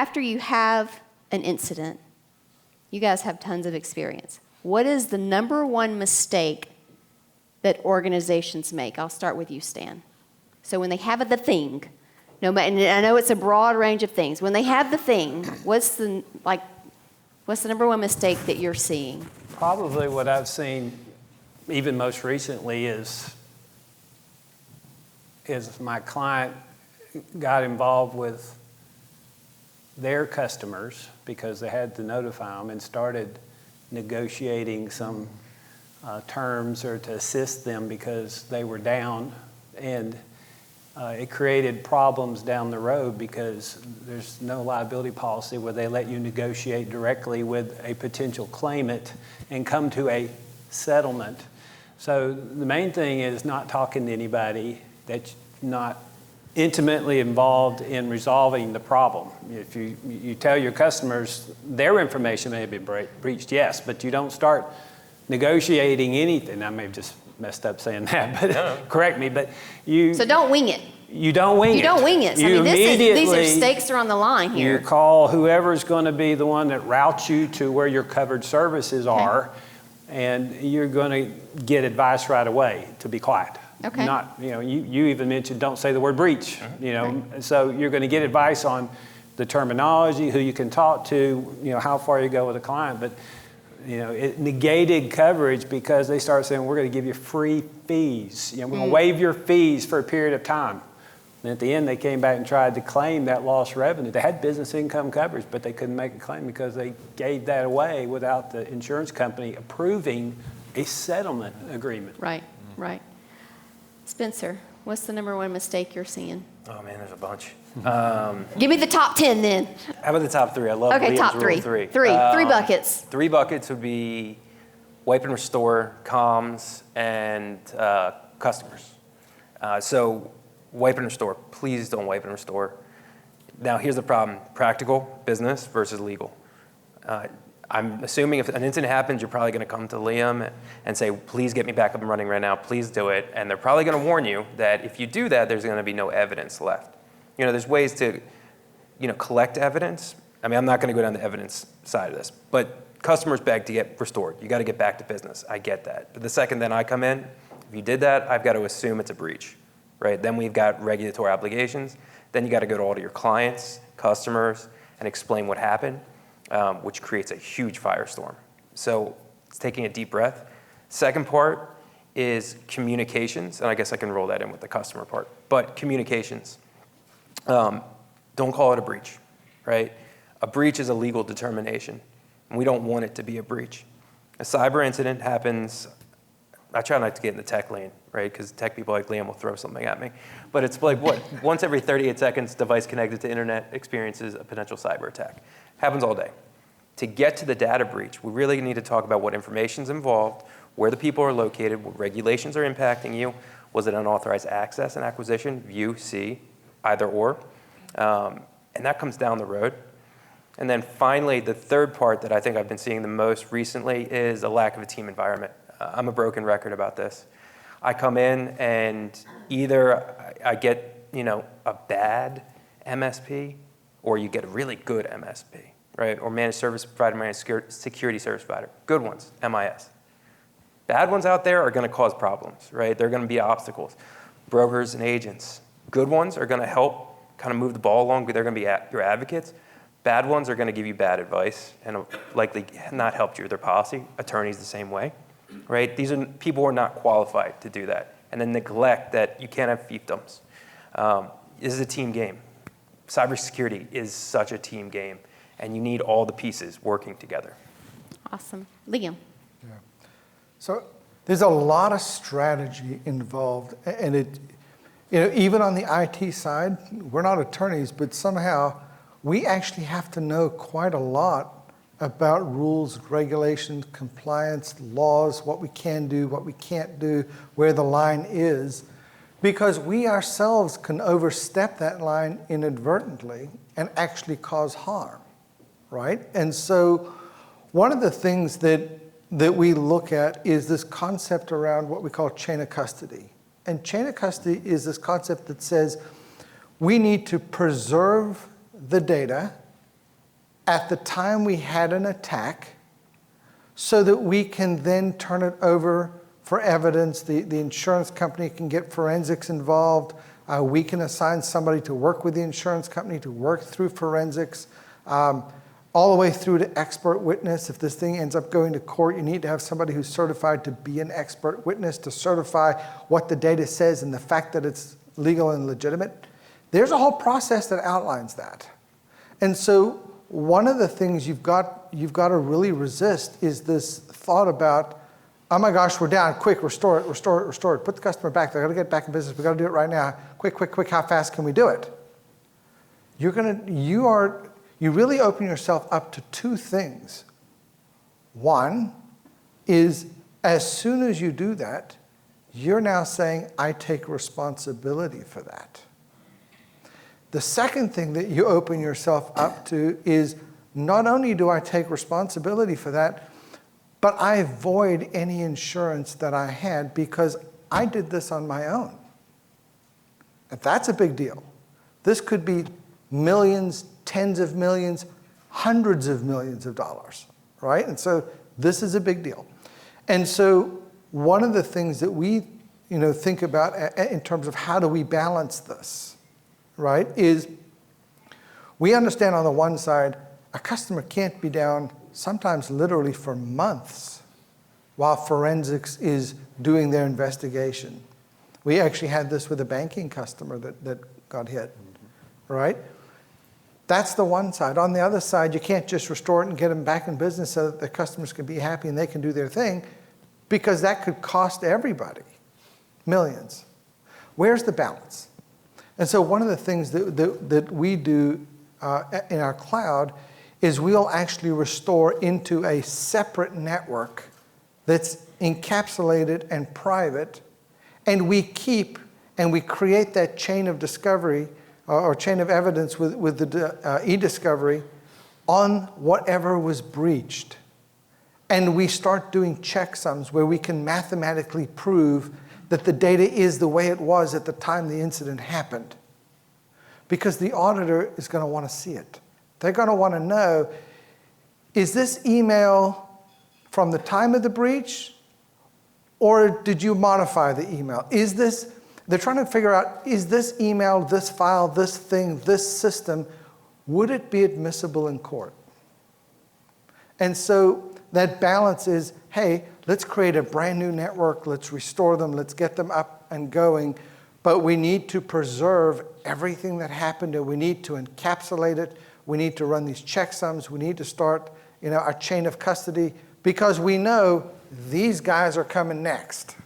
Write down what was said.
after you have an incident, you guys have tons of experience. What is the number one mistake that organizations make? I'll start with you, Stan. So when they have the thing, and I know it's a broad range of things. When they have the thing, what's the number one mistake that you're seeing? Probably what I've seen, even most recently, is my client got involved with their customers because they had to notify them and started negotiating some terms or to assist them because they were down, and it created problems down the road because there's no liability policy where they let you negotiate directly with a potential claimant and come to a settlement. So the main thing is not talking to anybody that's not intimately involved in resolving the problem. If you tell your customers their information may have been breached, yes, but you don't start negotiating anything. I may have just messed up saying that, but correct me, but you... So don't wing it. You don't wing it. You don't wing it. So, these are stakes are on the line here. You call whoever's going to be the one that routes you to where your covered services are, and you're going to get advice right away to be quiet. Okay. Not, you even mentioned don't say the word breach, So you're going to get advice on the terminology, who you can talk to, how far you go with a client. But, it negated coverage because they started saying, we're going to give you free fees. We're going to waive your fees for a period of time. And at the end, they came back and tried to claim that lost revenue. They had business income coverage, but they couldn't make a claim because they gave that away without the insurance company approving a settlement agreement. Right. Spencer, what's the number one mistake you're seeing? Oh man, there's a bunch. Give me the top 10 then. How about the top three? I love Liam's top rule three. of three. Three buckets. 3 buckets would be wipe and restore, comms, and customers. So wipe and restore. Please don't wipe and restore. Now here's the problem. Practical, business versus legal. I'm assuming if an incident happens, you're probably going to come to Liam and say, please get me back up and running right now. Please do it. And they're probably going to warn you that if you do that, there's going to be no evidence left. There's ways to, collect evidence. I mean, I'm not going to go down the evidence side of this, but customers beg to get restored. You got to get back to business. I get that. But the second then I come in, if you did that, I've got to assume it's a breach, right? Then we've got regulatory obligations. Then you got to go to all of your clients, customers, and explain what happened. Which creates a huge firestorm. So it's taking a deep breath. Second part is communications, and I guess I can roll that in with the customer part. But communications, don't call it a breach, right? A breach is a legal determination, and we don't want it to be a breach. A cyber incident happens, I try not to get in the tech lane, right? Because tech people like Liam will throw something at me. But it's like what? Once every 38 seconds, device connected to internet experiences a potential cyber attack. Happens all day. To get to the data breach, we really need to talk about what information's involved, where the people are located, what regulations are impacting you. Was it unauthorized access and acquisition? View, see, either or. And that comes down the road. And then finally, the third part that I think I've been seeing the most recently is a lack of a team environment. I'm a broken record about this. I come in and either I get, a bad MSP, or you get a really good MSP, right? Or managed service provider, managed security service provider. Good ones, MIS. Bad ones out there are going to cause problems, right? They're going to be obstacles. Brokers and agents. Good ones are going to help kind of move the ball along. They're going to be your advocates. Bad ones are going to give you bad advice and likely not help you with their policy. Attorneys the same way, right? These are people who are not qualified to do that. And then neglect that you can't have fiefdoms. This is a team game. Cybersecurity is such a team game, and you need all the pieces working together. Awesome. Liam. Yeah. So there's a lot of strategy involved, and even on the IT side, we're not attorneys, but somehow we actually have to know quite a lot about rules, regulations, compliance, laws, what we can do, what we can't do, where the line is. Because we ourselves can overstep that line inadvertently and actually cause harm, right? And so one of the things that we look at is this concept around what we call chain of custody. And chain of custody is this concept that says we need to preserve the data at the time we had an attack so that we can then turn it over for evidence. The insurance company can get forensics involved. We can assign somebody to work with the insurance company to work through forensics, all the way through to expert witness. If this thing ends up going to court, you need to have somebody who's certified to be an expert witness to certify what the data says and the fact that it's legal and legitimate. There's a whole process that outlines that. And so one of the things you've got to really resist is this thought about, oh my gosh, we're down, quick, restore it, restore it, restore it. Put the customer back, they've got to get back in business, we've got to do it right now. Quick, quick, quick, how fast can we do it? You really open yourself up to two things. One is, as soon as you do that, you're now saying, I take responsibility for that. The second thing that you open yourself up to is, not only do I take responsibility for that, but I void any insurance that I had because I did this on my own. And that's a big deal. This could be millions, tens of millions, hundreds of millions of dollars, right? And so this is a big deal. And so one of the things that we think about in terms of how do we balance this, right, is we understand on the one side, a customer can't be down sometimes literally for months while forensics is doing their investigation. We actually had this with a banking customer that got hit, right? That's the one side. On the other side, you can't just restore it and get them back in business so that the customers can be happy and they can do their thing, because that could cost everybody millions. Where's the balance? And so one of the things that we do in our cloud is we'll actually restore into a separate network that's encapsulated and private, and we keep and we create that chain of discovery or chain of evidence with the e-discovery on whatever was breached. And we start doing checksums where we can mathematically prove that the data is the way it was at the time the incident happened. Because the auditor is going to want to see it. They're going to want to know, is this email from the time of the breach, or did you modify the email? They're trying to figure out, is this email, this file, this thing, this system, would it be admissible in court? And so that balance is, hey, let's create a brand new network, let's restore them, let's get them up and going, but we need to preserve everything that happened, and we need to encapsulate it, we need to run these checksums, we need to start our chain of custody, because we know these guys are coming next.